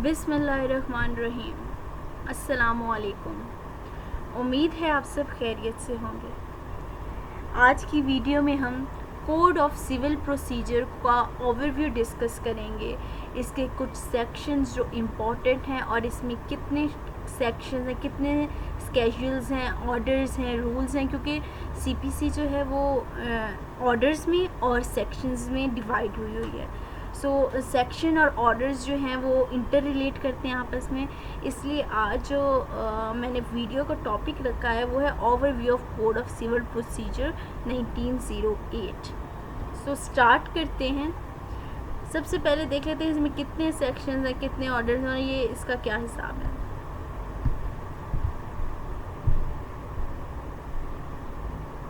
बिस्मिल्लाहिर्रहमानिर्रहीम। अस्सलामुअलैकुम। उम्मीद है आप सब खैरियत से होंगे। आज की वीडियो में हम कोड ऑफ सिविल प्रोसीजर का ओवरव्यू डिस्कस करेंगे। इसके कुछ सेक्शंस जो इम्पोर्टेंट हैं और इसमें कितने सेक्शंस हैं, कितने स्केड्यूल्स हैं, ऑर्डर्स हैं, रूल्स हैं, क्योंकि सीपीसी जो है वो ऑर्डर्स में और सेक्शंस में डिवाइड हुई हुई है। सो सेक्शन और ऑर्डर्स जो हैं वो इंटर रिलेट करते हैं आपस में, इसलिए आज जो मैंने वीडियो का टॉपिक रखा है वो है overview of code of civil procedure 1908। So start करते हैं। सबसे पहले देख लेते हैं इसमें कितने सेक्शंस हैं, कितने ऑर्डर्स हैं और ये इसका क्या हिसाब है।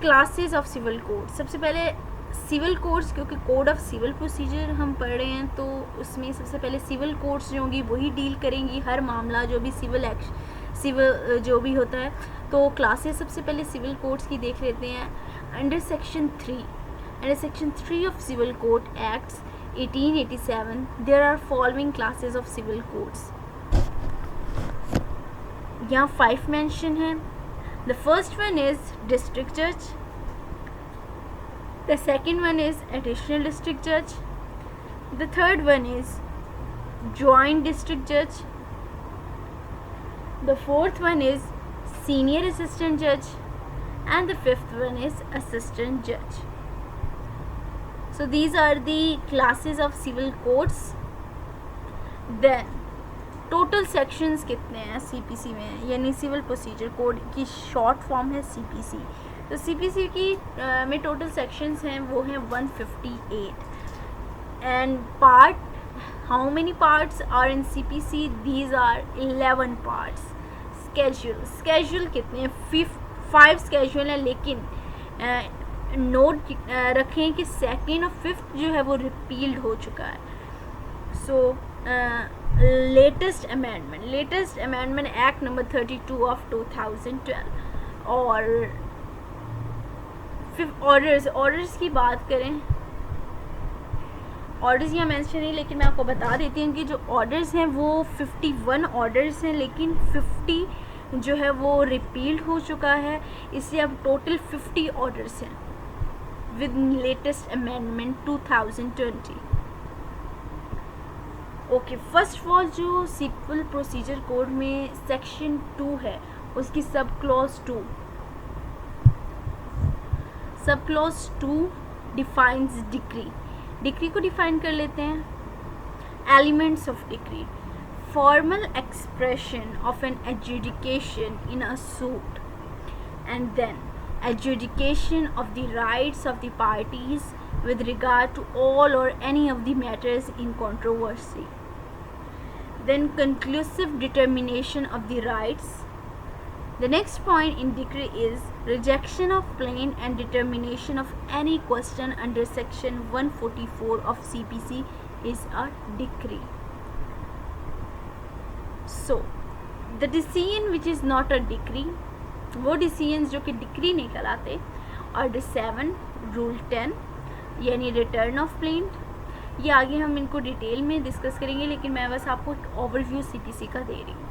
Classes of civil code. सबसे पहले सिविल कोड्स, क्योंकि कोड ऑफ सिविल प्रोसीजर हम पढ़ रहे हैं तो उसमें सबसे पहले सिविल कोड्स जो होंगी वही डील करेंगी हर मामला जो भी सिविल जो भी होता है। तो क्लासेस सबसे पहले सिविल कोड्स की देख लेते हैं। Under section 3 of civil code acts 1887 there are following classes of civil codes. यहाँ 5 मेंशन है। The first one is district judge. The second one is additional district judge. The third one is joint district judge. The fourth one is senior assistant judge. And the fifth one is assistant judge. So these are the classes of civil codes. Then total sections कितने हैं CPC में, यानी civil procedure code की short form है CPC. तो CPC की में total sections हैं वो हैं 158 and part, how many parts are in CPC? These are 11 parts. Schedule कितने हैं? 5 स्केड्यूल हैं, लेकिन नोट रखें कि सेकेंड और फिफ्थ जो है वो रिपील्ड हो चुका है। So latest amendment act number 32 of 2012। और ऑर्डर्स की बात करें, ऑर्डर्स यहाँ मेंशन नहीं, लेकिन मैं आपको बता देती हूँ कि जो ऑर्डर्स हैं वो 51 ऑर्डर्स हैं, लेकिन 50 जो है वो रिपील्ड हो चुका है, इसलिए अब टोटल 50 ऑर्डर्स हैं with latest amendment 2020। Okay, first of all जो सिविल प्रोसीजर कोड में सेक्शन 2 है उसकी सब क्लॉज 2 डिफाइंस डिक्री को डिफाइन कर लेते हैं। Elements of decree: formal expression of an adjudication in a suit and then adjudication of the rights of the parties with regard to all or any of the matters in controversy. Then conclusive determination of the rights. The next point in decree is rejection of plain and determination of any question under section 144 of CPC is a decree. So, the decision which is not a decree, वो decisions जो कि decree नहीं कहलाते। Order 7, rule 10 यानी return of plaint, ये आगे हम इनको डिटेल में डिस्कस करेंगे, लेकिन मैं बस आपको एक ओवरव्यू सीपीसी का दे रही हूँ।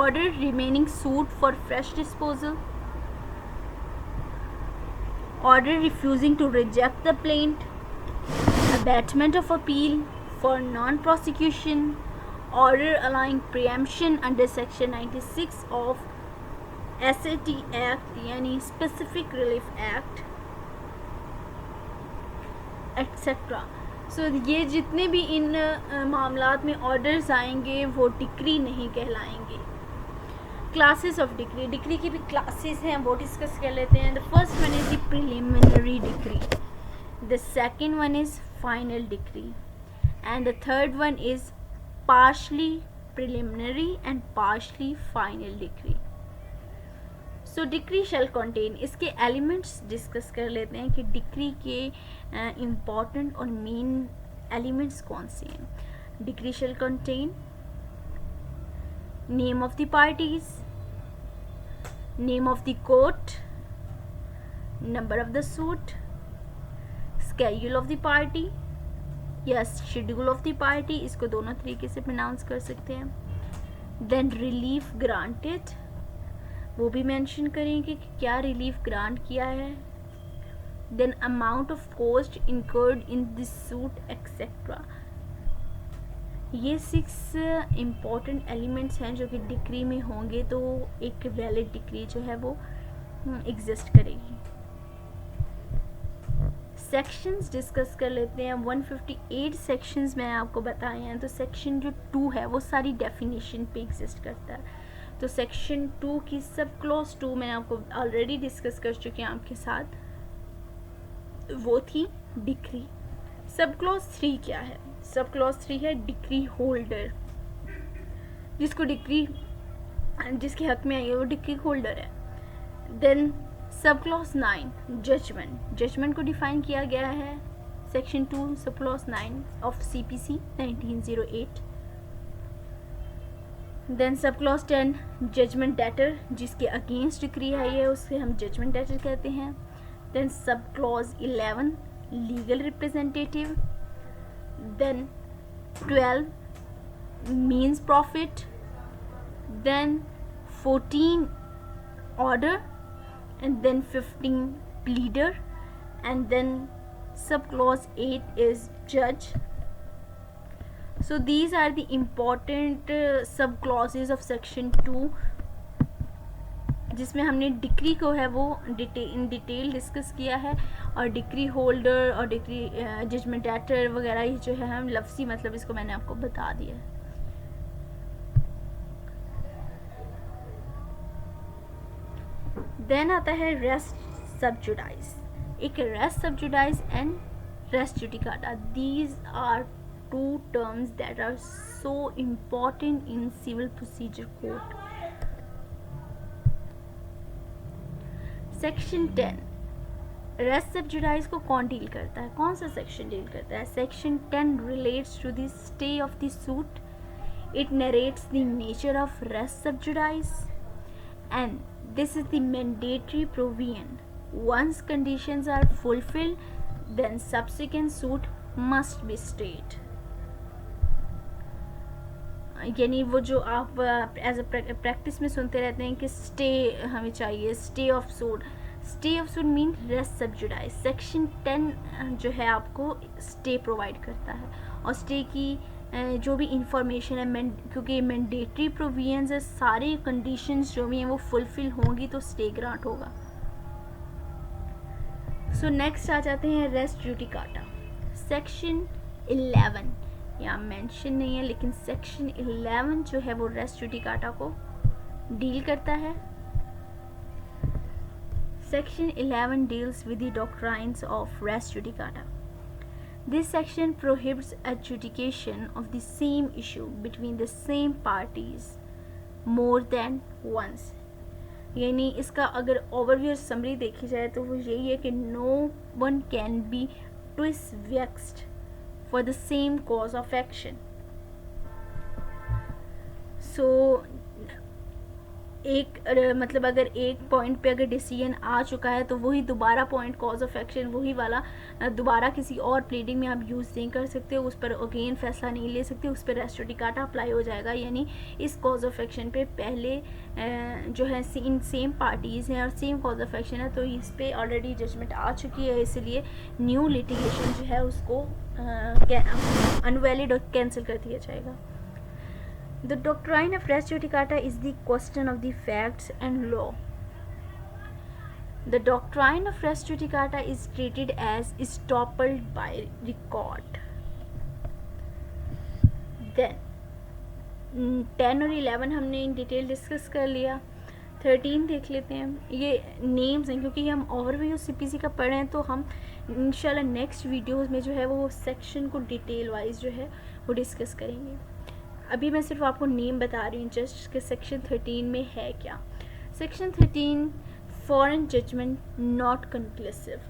Order remanding suit for fresh disposal, order refusing to reject the plaint, abatement of appeal for non prosecution, order allowing preemption under section 96 of SAT Act यानी Specific Relief Act etc. So ये जितने भी इन मामलात में orders आएंगे वो decree नहीं कहलाएंगे। क्लासेस ऑफ डिक्री की भी क्लासेस हैं, वो डिस्कस कर लेते हैं। The first one is the preliminary decree, the second one is final decree and the third one is partially preliminary and partially final decree. So decree shall contain, इसके elements discuss कर लेते हैं कि decree के important और main elements कौन से हैं। Decree shall contain name of the parties, name of the court, number of the suit, schedule of the party, या शेड्यूल ऑफ द पार्टी, इसको दोनों तरीके से प्रोनाउंस कर सकते हैं. देन रिलीफ ग्रांटेड, वो भी मेंशन करेंगे कि क्या रिलीफ ग्रांट किया है. Then amount of cost incurred in this suit etcetera. ये 6 इम्पॉर्टेंट एलिमेंट्स हैं जो कि डिक्री में होंगे तो एक वैलिड डिक्री जो है वो एग्जिस्ट करेगी. सेक्शंस डिस्कस कर लेते हैं. 158 सेक्शंस मैंने आपको बताए हैं. तो सेक्शन जो 2 है वो सारी डेफिनेशन पे एग्जिस्ट करता है. तो सेक्शन 2 की सब क्लॉज 2 मैंने आपको ऑलरेडी डिस्कस कर चुके हैं आपके साथ, वो थी डिक्री. सब क्लॉज 3 क्या है? सब क्लॉज 3 है डिक्री होल्डर. जिसको डिक्री जिसके हक में आई है वो डिक्री होल्डर है. Then sub clause 9 judgement. Judgement को डिफाइन किया गया है section 2 sub clause 9 of CPC 1908. Then sub clause 10 judgement debtor, जिसके अगेंस्ट डिक्री आई है उससे हम जजमेंट डेटर कहते हैं. Then sub clause 11 legal representative. Then 12 means profit. Then 14 order, and then 15 pleader, and then subclause 8 is judge. So these are the important subclauses of section 2, जिसमें हमने decree को है वो इन डिटेल डिस्कस किया है, और डिक्री होल्डर और decree judgement debtor वगैरह ये जो है हम लफ्ज़ी मतलब इसको मैंने आपको बता दिया है. देन आता है रेस्ट सब जुडाइज. एक res sub judice and res judicata. These are 2 terms that are so important in civil procedure code. Section 10 rest sub जुडाइज को कौन डील करता है? कौन सा सेक्शन डील करता है? Section 10 relates to the stay of the suit. It narrates the nature of res sub judice and this is the mandatory provision. Once conditions are fulfilled, then subsequent suit must be stayed. यानी वो जो आप as a practice में सुनते रहते हैं कि stay हमें चाहिए, stay of suit. Stay of suit mean rest sub जुडाइज. Section 10 जो है आपको स्टे प्रोवाइड करता है, और स्टे की जो भी इंफॉर्मेशन है क्योंकि मैंडेटरी प्रोविजंस है, सारे कंडीशंस जो भी हैं वो फुलफिल होंगी तो स्टे ग्रांट होगा. सो नेक्स्ट आ जाते हैं रेस्ट जुडिकाटा. सेक्शन 11 यहाँ मेंशन नहीं है, लेकिन सेक्शन 11 जो है वो रेस्ट जुडिकाटा को डील करता है. Section 11 deals with the doctrines of res judicata. This section prohibits adjudication of the same issue between the same parties more than once. यानी इसका अगर ओवरव्यू समरी देखी जाए तो वो यही है कि no one can be twice vexed for the same cause of action. So एक मतलब अगर एक पॉइंट पे अगर डिसीजन आ चुका है तो वही दोबारा पॉइंट कॉज ऑफ एक्शन वही वाला दोबारा किसी और प्लीडिंग में आप यूज़ नहीं कर सकते, उस पर अगेन फैसला नहीं ले सकते, उस पर रेस्ट जुडिकाटा अप्लाई हो जाएगा. यानी इस कॉज ऑफ एक्शन पे पहले जो है इन सेम पार्टीज़ हैं और सेम कॉज ऑफ एक्शन है, तो इस पर ऑलरेडी जजमेंट आ चुकी है, इसलिए न्यू लिटिगेशन जो है उसको अनवैलिड और कैंसिल कर दिया जाएगा. The doctrine of res judicata is the question of the facts and law. The doctrine of res judicata is treated as estoppel by record. Then 10 और 11 हमने इन डिटेल डिस्कस कर लिया. 13 देख लेते हैं. ये नेम्स हैं क्योंकि हम ओवरव्यू CPC का पढ़े हैं, तो हम इंशाल्लाह नेक्स्ट वीडियोस में जो है वो सेक्शन को डिटेल वाइज जो है वो डिस्कस करेंगे. अभी मैं सिर्फ आपको नेम बता रही हूँ जस्ट कि सेक्शन 13 में है क्या. Section 13 foreign judgement not conclusive.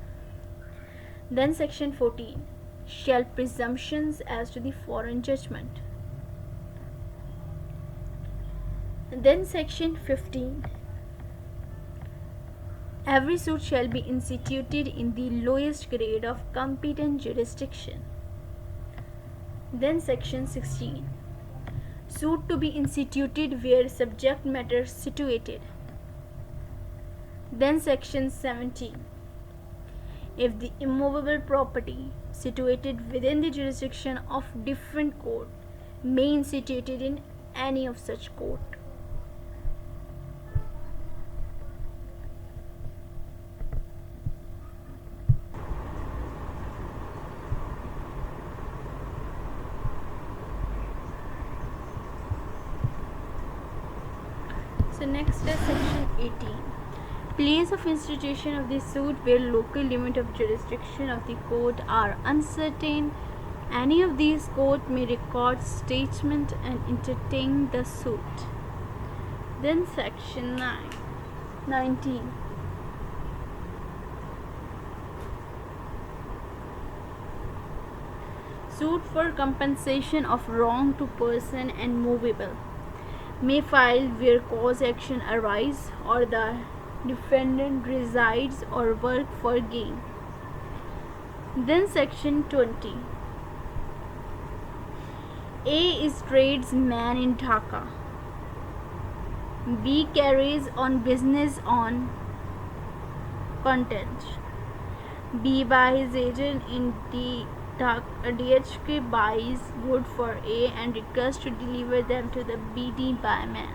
Then section 14 shall presumptions as to the foreign judgement. Then section 15 every suit shall be instituted in the lowest grade of competent jurisdiction. Then section 16, suit to be instituted where subject matter situated. Then section 17, if the immovable property situated within the jurisdiction of different court may instituted in any of such court. So next is section 18, place of institution of the suit where local limit of jurisdiction of the court are uncertain. Any of these court may record statement and entertain the suit. Then section 19, suit for compensation of wrong to person and movable may file where cause action arise or the defendant resides or work for gain. Then section 20, A is tradesman in Dhaka. B carries on business on content. B by his agent in DHK buys good for A and requests to deliver them to the BD by man.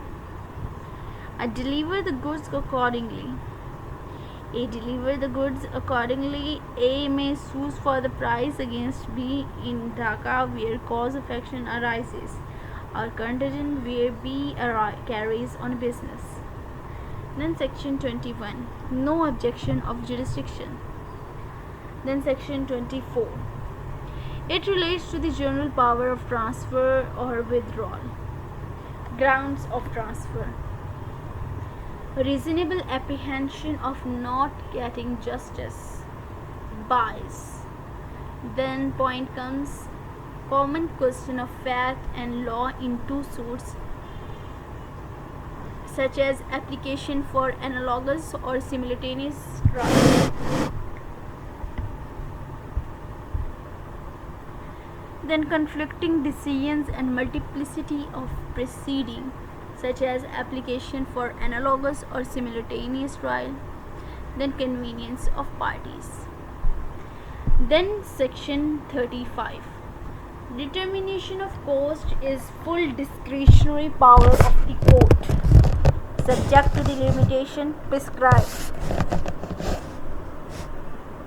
I deliver the goods accordingly. A deliver the goods accordingly. A may sue for the price against B in Dhaka where cause of action arises, or contingent where B carries on business. Then section 21, no objection of jurisdiction. Then section 24, it relates to the general power of transfer or withdrawal. Grounds of transfer: reasonable apprehension of not getting justice, bias. Then point comes common question of fact and law in two suits, such as application for analogous or simultaneous trial. Then conflicting decisions and multiplicity of proceeding, such as application for analogous or simultaneous trial. Then convenience of parties. Then section 35, determination of cost is full discretionary power of the court, subject to the limitation prescribed.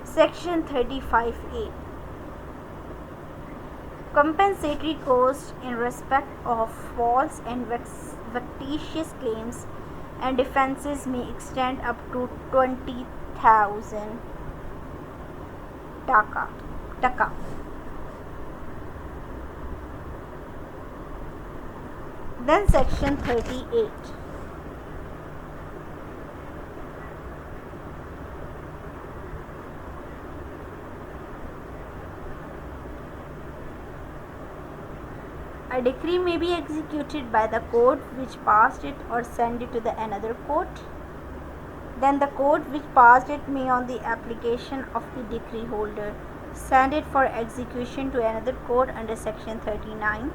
Section 35A, compensatory costs in respect of false and vexatious claims and defenses may extend up to 20,000 taka. Then section 38, a decree may be executed by the court which passed it or send it to the another court. Then the court which passed it may, on the application of the decree holder, send it for execution to another court under section 39.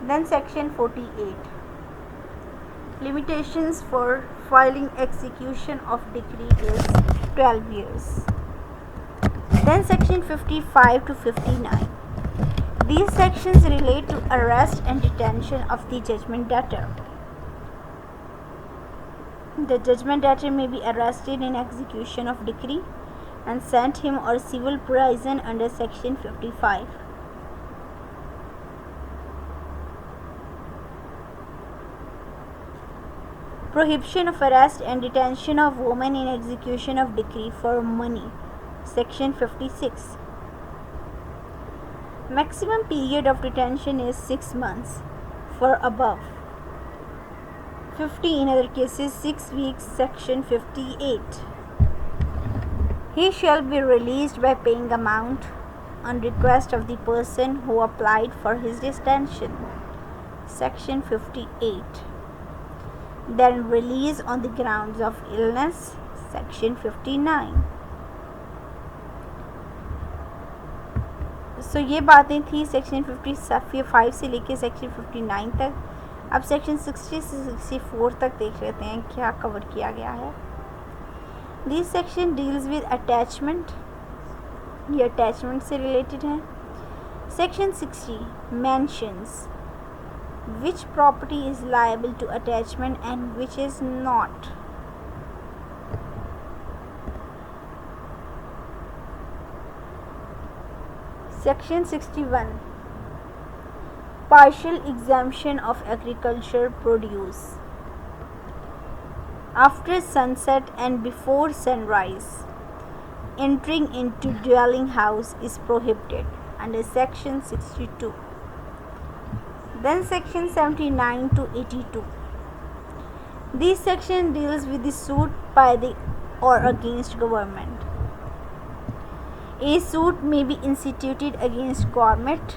Then section 48, limitations for filing execution of decree is 12 years. Then section 55 to 59. These sections relate to arrest and detention of the judgment debtor. The judgment debtor may be arrested in execution of decree and sent him or civil prison under section 55. Prohibition of arrest and detention of women in execution of decree for money, section 56. Maximum period of detention is 6 months for above. 50 in other cases 6 weeks, section 58. He shall be released by paying amount on request of the person who applied for his detention, section 58. Then release on the grounds of illness, section 59. सो ये बातें थी section 55 से लेके section 59 तक. अब section 60 से 64 तक देख लेते हैं क्या कवर किया गया है. This section deals with attachment, ये अटैचमेंट से रिलेटेड है. Section 60 mentions which property is liable to attachment and which is not. Section 61 partial exemption of agriculture produce after sunset and before sunrise. Entering into dwelling house is prohibited under section 62. Then section 79 to 82. This section deals with the suit by the or against government. A suit may be instituted against government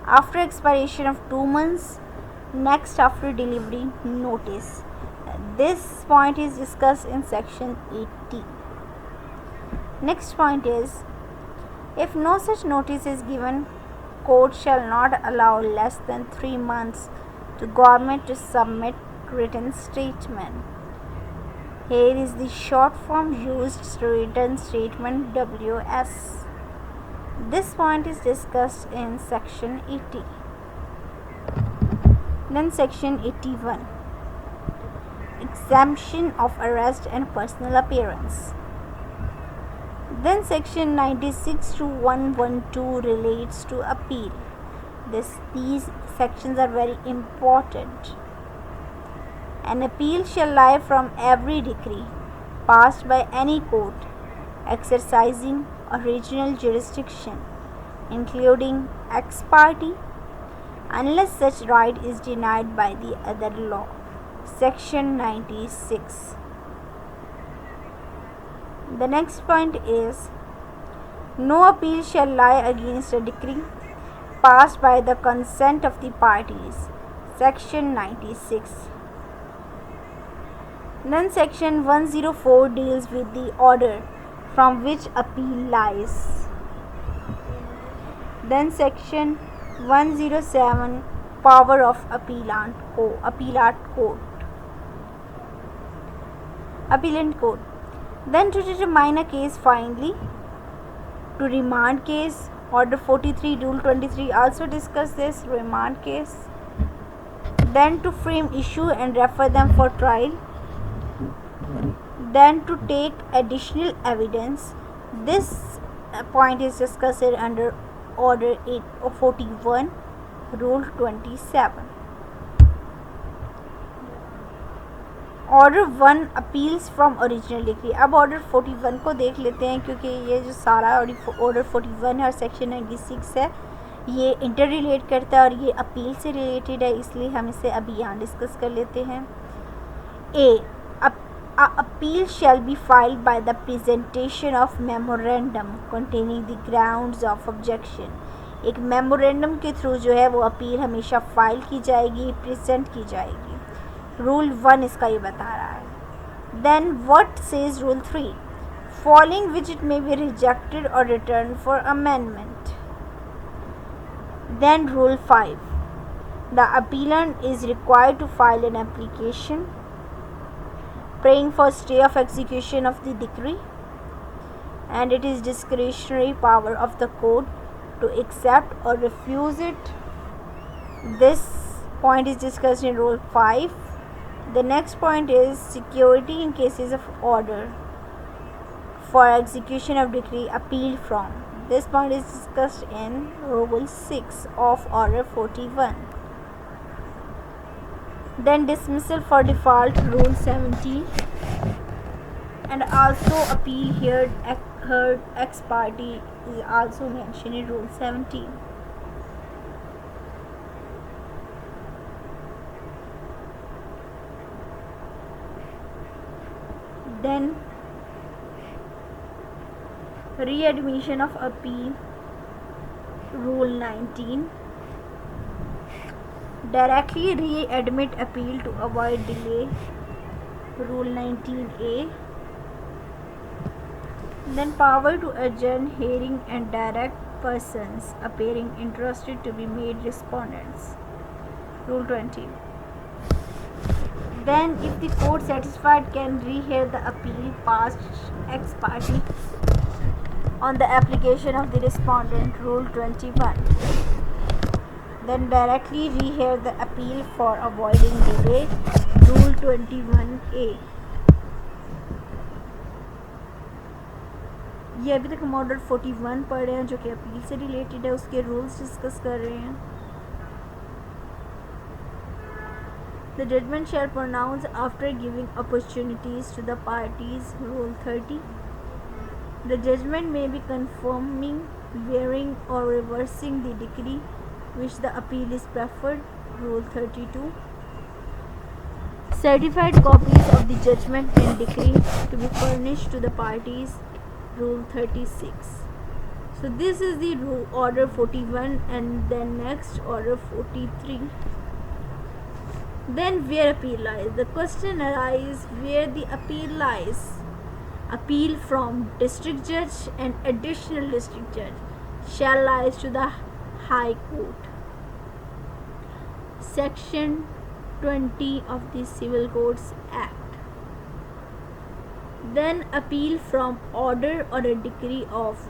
after expiration of 2 months next after delivery notice. This point is discussed in section 80. Next point is, if no such notice is given, court shall not allow less than 3 months to government to submit written statement. Here is the short form used to written statement WS. This point is discussed in section 80. Then section 81 exemption of arrest and personal appearance. Then section 96 to 112 relates to appeal. These sections are very important. An appeal shall lie from every decree passed by any court exercising original jurisdiction, including ex parte, unless such right is denied by the other law. Section 96. The next point is, no appeal shall lie against a decree passed by the consent of the parties. Section 96. Then section 104 deals with the order from which appeal lies. Then section 107 power of appellant court. Then to determine a case finally, to remand case, order 43, rule 23 also discuss this remand case. Then to frame issue and refer them for trial. Then to take additional evidence. This point is discussed under order 41, rule 27. Order 1 appeals from original decree. अब order 41 को देख लेते हैं क्योंकि ये जो सारा order 41 है और सेक्शन 96 है ये इंटर रिलेट करता है और ये अपील से रिलेटेड है, इसलिए हम इसे अभी यहाँ डिस्कस कर लेते हैं. A appeal shall be filed by the presentation of memorandum containing the grounds of objection. एक मेमोरेंडम के थ्रू जो है वो अपील हमेशा फाइल की जाएगी, प्रेजेंट की जाएगी. रूल 1 इसका ये बता रहा है. Then what says rule 3, following which it may be rejected और return for amendment. Then rule 5, the appellant is required to file an application praying for stay of execution of the decree, and it is discretionary power of the court to accept or refuse it. This point is discussed in rule 5. The next point is security in cases of order for execution of decree appealed from. This point is discussed in rule 6 of order 41. Then dismissal for default, rule 17, and also appeal heard ex parte is also mentioned in rule 17. Then readmission of appeal, rule 19, directly readmit appeal to avoid delay, rule 19A. Then power to adjourn hearing and direct persons appearing interested to be made respondents. Rule 20. Then, if the court satisfied can rehear the appeal passed ex parte on the application of the respondent. Rule 21. Then directly rehear the appeal for avoiding delay. Rule 21A. ये अभी तक हम order 41 पढ़ रहे हैं जो कि appeal से रिलेटेड है, उसके रूल्स डिस्कस कर रहे हैं. The judgment shall pronounce after giving opportunities to the parties. Rule 30. The judgment may be confirming, varying, or reversing the decree which the appeal is preferred. Rule 32. Certified copies of the judgment and decree to be furnished to the parties. Rule 36. So this is the order 41, and then next order 43. Then where appeal lies. The question arises where the appeal lies. Appeal from district judge and additional district judge shall rise to the High Court. Section 20 of the Civil Codes Act. Then appeal from order or a decree of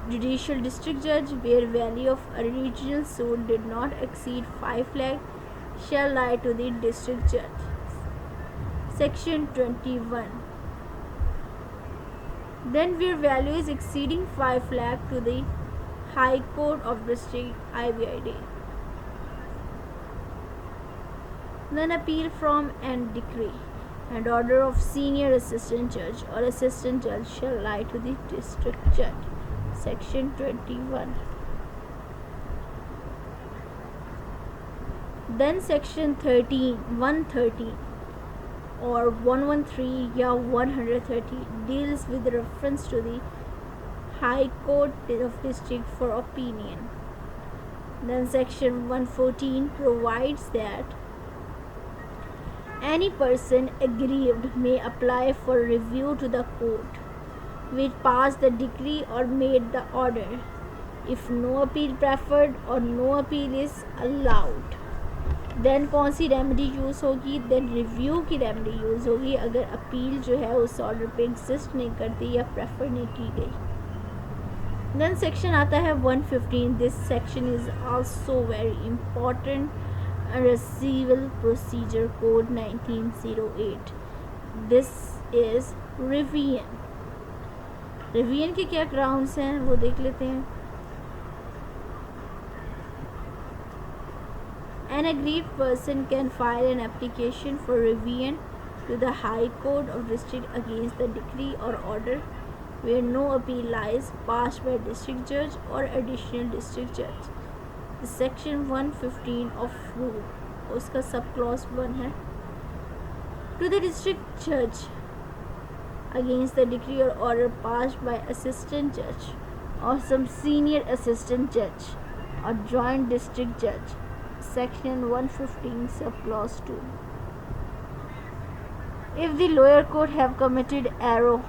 judicial district judge where value of original suit did not exceed 5 lakh shall lie to the district judge. Section 21. Then where value is exceeding 5 lakh to the High Court of District IBID. Then appeal from and decree and order of senior assistant judge or assistant judge shall lie to the district judge. Section 21. Then section 113 or 113 या 130 deals with reference to the High Court of District for opinion. Then section 114 provides that any person aggrieved may apply for review to the court which passed the decree or made the order if no appeal preferred or no appeal is allowed. Then कौन सी remedy use होगी. Then review की remedy use होगी अगर appeal जो है उस order पे एग्जिस्ट नहीं करती या प्रेफर नहीं की गई. देन सेक्शन आता है 115. This section is also very important under Civil Procedure Code 1908. This is revision. Revision के क्या ग्राउंड्स हैं वो देख लेते हैं. An aggrieved person can file an application for revision to the High Court of District against the decree or order where no appeal lies passed by district judge or additional district judge. Section 115 of rule उसका sub clause 1 है. To the district judge against the decree or order passed by assistant judge or some senior assistant judge or joint district judge. Section 115 sub clause 2. If the lower court have committed error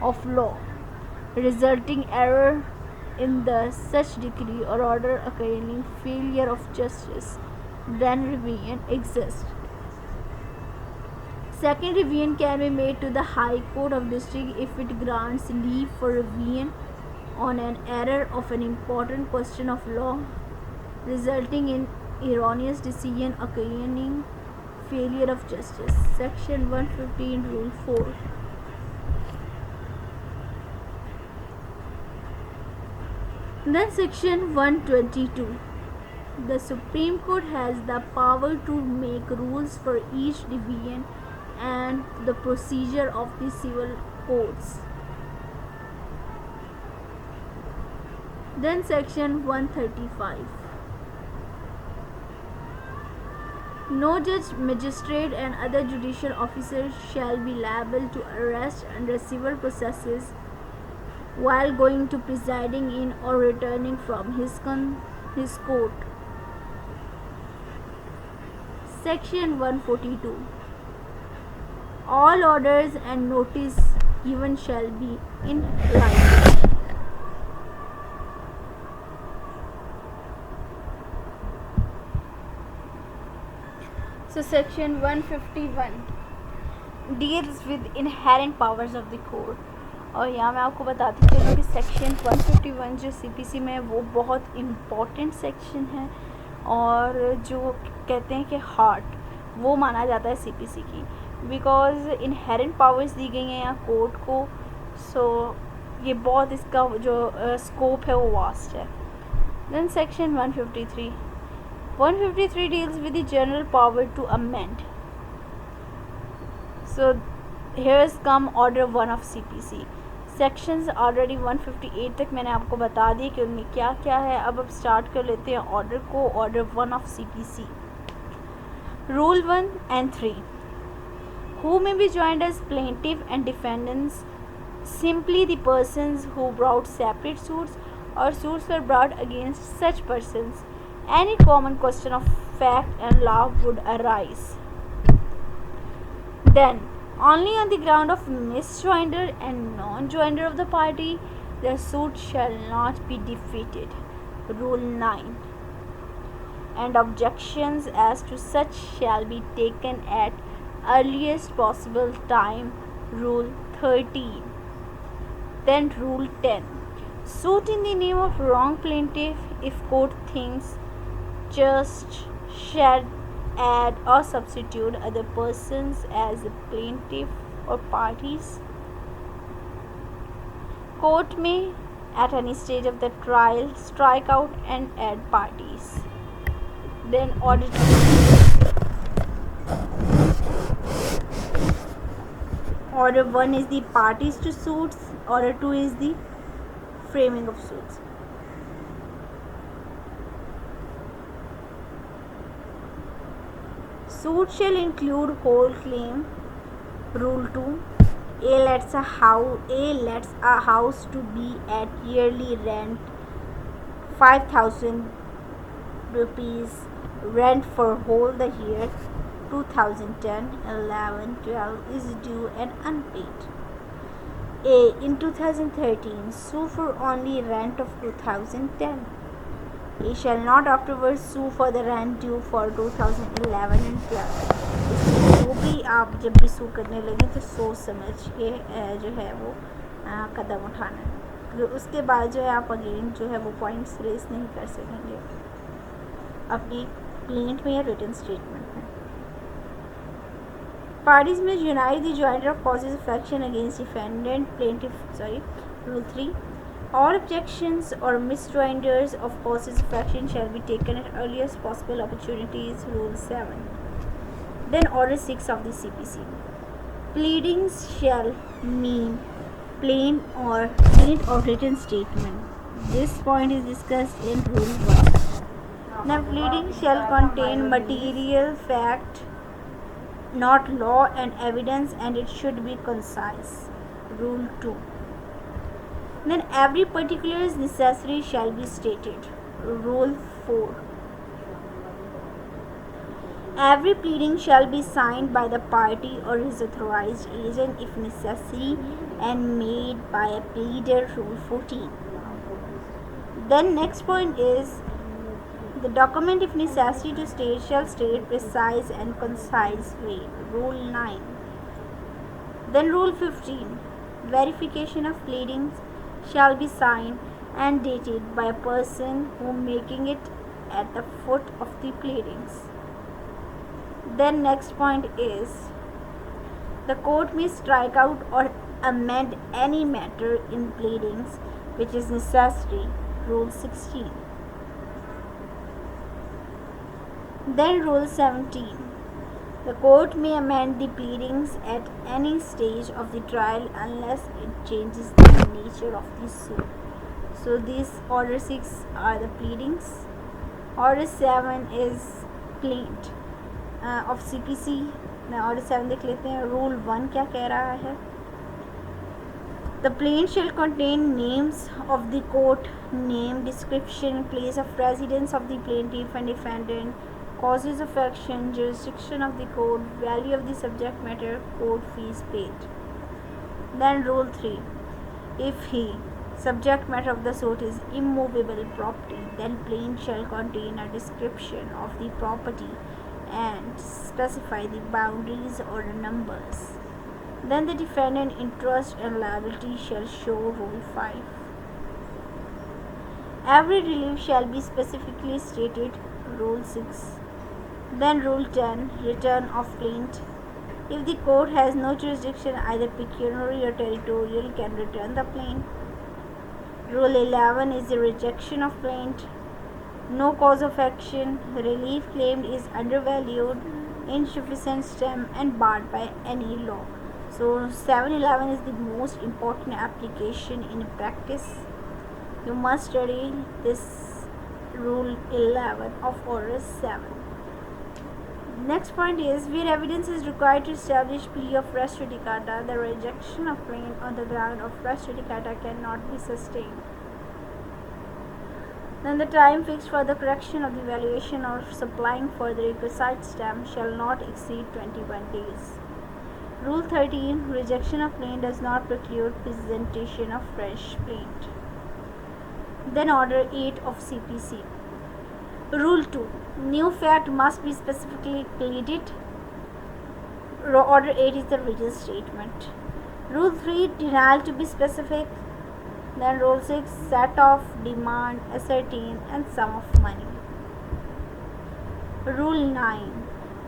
of law resulting error in the such decree or order occurring failure of justice, then revision exists. Second, revision can be made to the High Court of District if it grants leave for revision on an error of an important question of law resulting in erroneous decision occurring failure of justice. Section 115 Rule 4. Then section 122. The Supreme Court has the power to make rules for each division and the procedure of the civil courts. Then section 135. No judge, magistrate and other judicial officers shall be liable to arrest under civil processes while going to presiding in or returning from his court. Section 142. All orders and notice given shall be in writing. So section 151 deals with inherent powers of the court. और यहाँ मैं आपको बताती चलूँ कि section 151 जो CPC में है वो बहुत इम्पॉर्टेंट सेक्शन है और जो कहते हैं कि हार्ट वो माना जाता है सीपीसी की, बिकॉज इनहेरेंट पावर्स दी गई हैं यहाँ कोर्ट को. सो ये बहुत इसका जो स्कोप है वो वास्ट है. Then section 153 deals with the general power to amend. So here's come order 1 of CPC. Sections already 158 तक मैंने आपको बता दिए कि उनमें क्या क्या है. अब स्टार्ट कर लेते हैं ऑर्डर को. Order 1 of CPC. Rule 1 and 3. Who may be joined as plaintiff and defendants? Simply the persons who brought separate suits or suits were brought against such persons. Any common question of fact and law would arise. Then, only on the ground of misjoinder and non-joinder of the party, the suit shall not be defeated. Rule 9. And objections as to such shall be taken at earliest possible time. Rule 13. Then Rule 10. Suit in the name of wrong plaintiff if court thinks just shall add or substitute other persons as the plaintiff or parties. Court may at any stage of the trial strike out and add parties. Then order 2. Order 1 is the parties to suits. Order 2 is the framing of suits. Suit shall include whole claim. Rule 2. A lets a house to be at yearly rent 5,000 rupees. Rent for whole the year 2010, 11, 12 is due and unpaid. A. In 2013, sue for only rent of 2010. He shall not afterwards sue for the rent due for 2011 and 12. जो भी आप जब भी सू करने लगे तो सोच समझ के जो है वो कदम उठाना है. उसके बाद जो है आप अगेन जो है वो पॉइंट्स रेस नहीं कर सकेंगे अपनी प्लेंट में या रिटन स्टेटमेंट में. Parties may unite the jointer of causes of action against defendant, plaintiff. Rule 3. All objections or misjoinders of causes of action shall be taken at earliest possible opportunities. Rule 7. Then Order 6 of the CPC. Pleadings shall mean plain or written statement. This point is discussed in Rule 1. Now, pleading shall contain material fact, not law and evidence, and it should be concise. Rule 2. Then every particular is necessary shall be stated. Rule 4. Every pleading shall be signed by the party or his authorized agent if necessary and made by a pleader. Rule 14. Then next point is the document if necessary to state shall state precise and concise way. Rule 9. Then Rule 15. Verification of pleadings shall be signed and dated by a person who making it at the foot of the pleadings. Then next point is the court may strike out or amend any matter in pleadings which is necessary. Rule 16. Then Rule 17. The court may amend the pleadings at any stage of the trial unless it changes the nature of the suit. So these Order 6 are the pleadings. Order 7 is plaint of CPC. Order 7 देख लेते हैं. Rule 1 क्या कह रहा है? The plaint shall contain names of the court, name, description, place of residence of the plaintiff and defendant, causes of action, jurisdiction of the court, value of the subject matter, court fees paid. Then Rule 3. If he, subject matter of the suit, is immovable property, then plaint shall contain a description of the property and specify the boundaries or numbers. Then the defendant interest and liability shall show. Rule 5. Every relief shall be specifically stated. Rule 6. Then Rule 10. Return of plaint. If the court has no jurisdiction, either pecuniary or territorial, can return the plaint. Rule 11 is the rejection of plaint. No cause of action. Relief claimed is undervalued, insufficient stem, and barred by any law. So 711 is the most important application in practice. You must study this Rule 11 of Order 7. Next point is, where evidence is required to establish plea of res judicata, the rejection of plaint on the ground of res judicata cannot be sustained. Then the time fixed for the correction of the valuation or supplying for the requisite stamp shall not exceed 21 days. Rule 13. Rejection of plaint does not preclude presentation of fresh plaint. Then Order 8 of CPC. Rule 2. New fact must be specifically pleaded. Order 8 is the written statement. Rule 3. Denial to be specific. Then Rule 6. Set off, demand, ascertain, and sum of money. Rule 9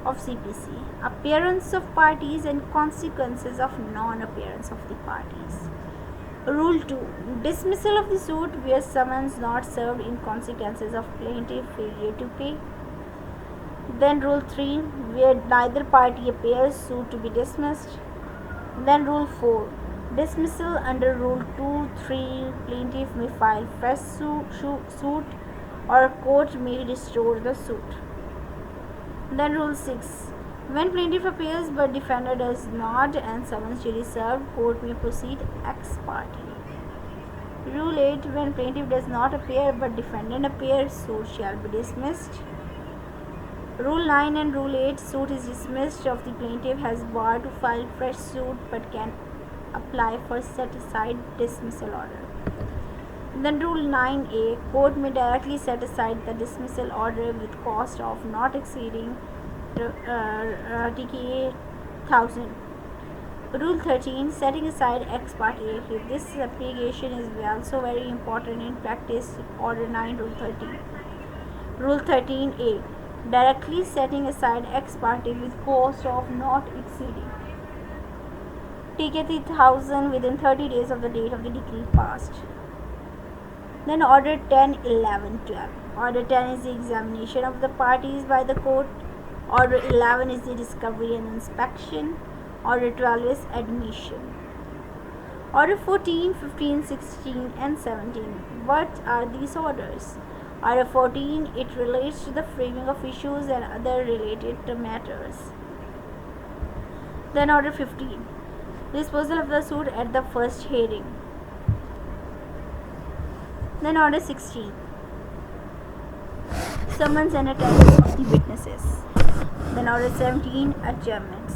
of CPC. Appearance of parties and consequences of non-appearance of the parties. Rule 2. Dismissal of the suit where summons not served in consequences of plaintiff failure to pay. Then Rule 3. Where neither party appears, suit to be dismissed. Then Rule 4. Dismissal under Rule 2, 3. Plaintiff may file fresh suit or court may restore the suit. Then Rule 6. When plaintiff appears but defendant does not and summons duly served, court may proceed ex parte. Rule 8. When plaintiff does not appear but defendant appears, suit shall be dismissed. Rule 9 and Rule 8. Suit is dismissed if the plaintiff has bar to file fresh suit but can apply for set aside dismissal order. Then Rule 9A. Court may directly set aside the dismissal order with cost of not exceeding TKA 1000. Rule 13. Setting aside ex parte. This application is also very important in practice. Order 9, Rule 13. Rule 13A. Directly setting aside ex parte with cost of not exceeding TKA 1000 within 30 days of the date of the decree passed. Then Order 10, 11, 12. Order 10 is the examination of the parties by the court. Order 11 is the discovery and inspection. Order 12 is admission. Order 14, 15, 16 and 17. What are these orders? Order 14, it relates to the framing of issues and other related matters. Then Order 15, disposal of the suit at the first hearing. Then Order 16, summons and attendance of the witnesses. Then Order 17, adjournments.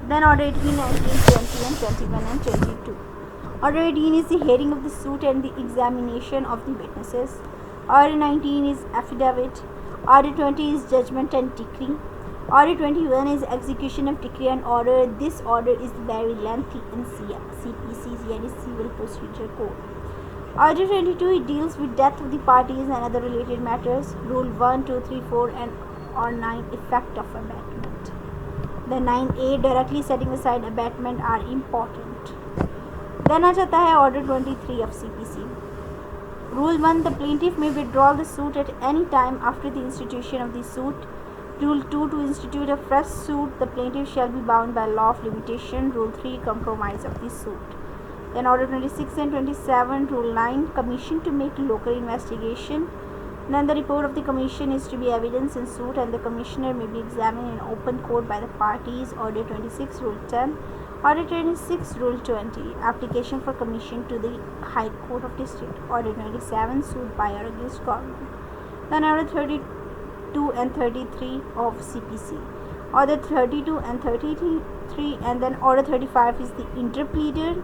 Then Order 18, 19, 20 and 21 and 22. Order 18 is the hearing of the suit and the examination of the witnesses. Order 19 is affidavit. Order 20 is judgment and decree. Order 21 is execution of decree and order. This order is very lengthy in CPC, yani Civil Procedure Code. Order 22, it deals with death of the parties and other related matters. Rule 1, 2, 3, 4 and or 9, effect of abatement. The 9A, directly setting aside abatement are important. Then आ जाता है Order 23 of CPC. Rule 1, the plaintiff may withdraw the suit at any time after the institution of the suit. Rule 2, to institute a fresh suit, the plaintiff shall be bound by law of limitation. Rule 3, compromise of the suit. Then Order 26 and 27, Rule 9, commission to make local investigation. Then the report of the commission is to be evidence in suit and the commissioner may be examined in open court by the parties. Order 26, Rule 10. Order 26, Rule 20, application for commission to the High Court of District. Order 27, suit by or against government. Then Order 32 and 33 of CPC. Order 32 and 33, and then Order 35 is the interpleader.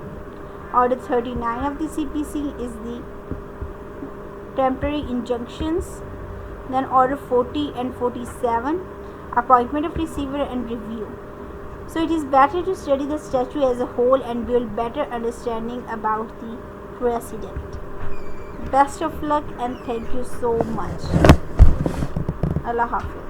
Order 39 of the CPC is the temporary injunctions. Then Order 40 and 47, appointment of receiver and review. So it is better to study the statute as a whole and build better understanding about the precedent. Best of luck and thank you so much. Allah Hafiz.